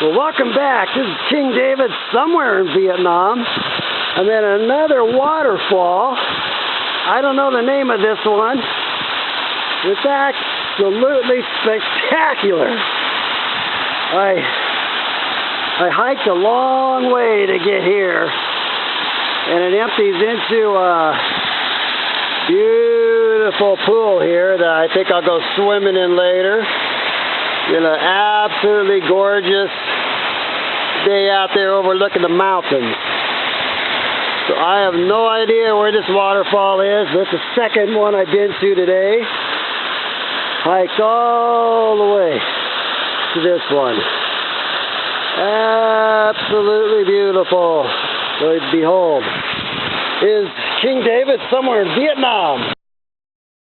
Well, welcome back. This is King David somewhere in Vietnam. I'm at another waterfall. I don't know the name of this one. It's absolutely spectacular. I hiked a long way to get here, and it empties into a beautiful pool here that I think I'll go swimming in later. In an absolutely gorgeous day out there overlooking the mountains. So I have no idea where this waterfall is. This is the second one I've been to today. Hiked all the way to this one. Absolutely beautiful. So behold, is King David somewhere in Vietnam.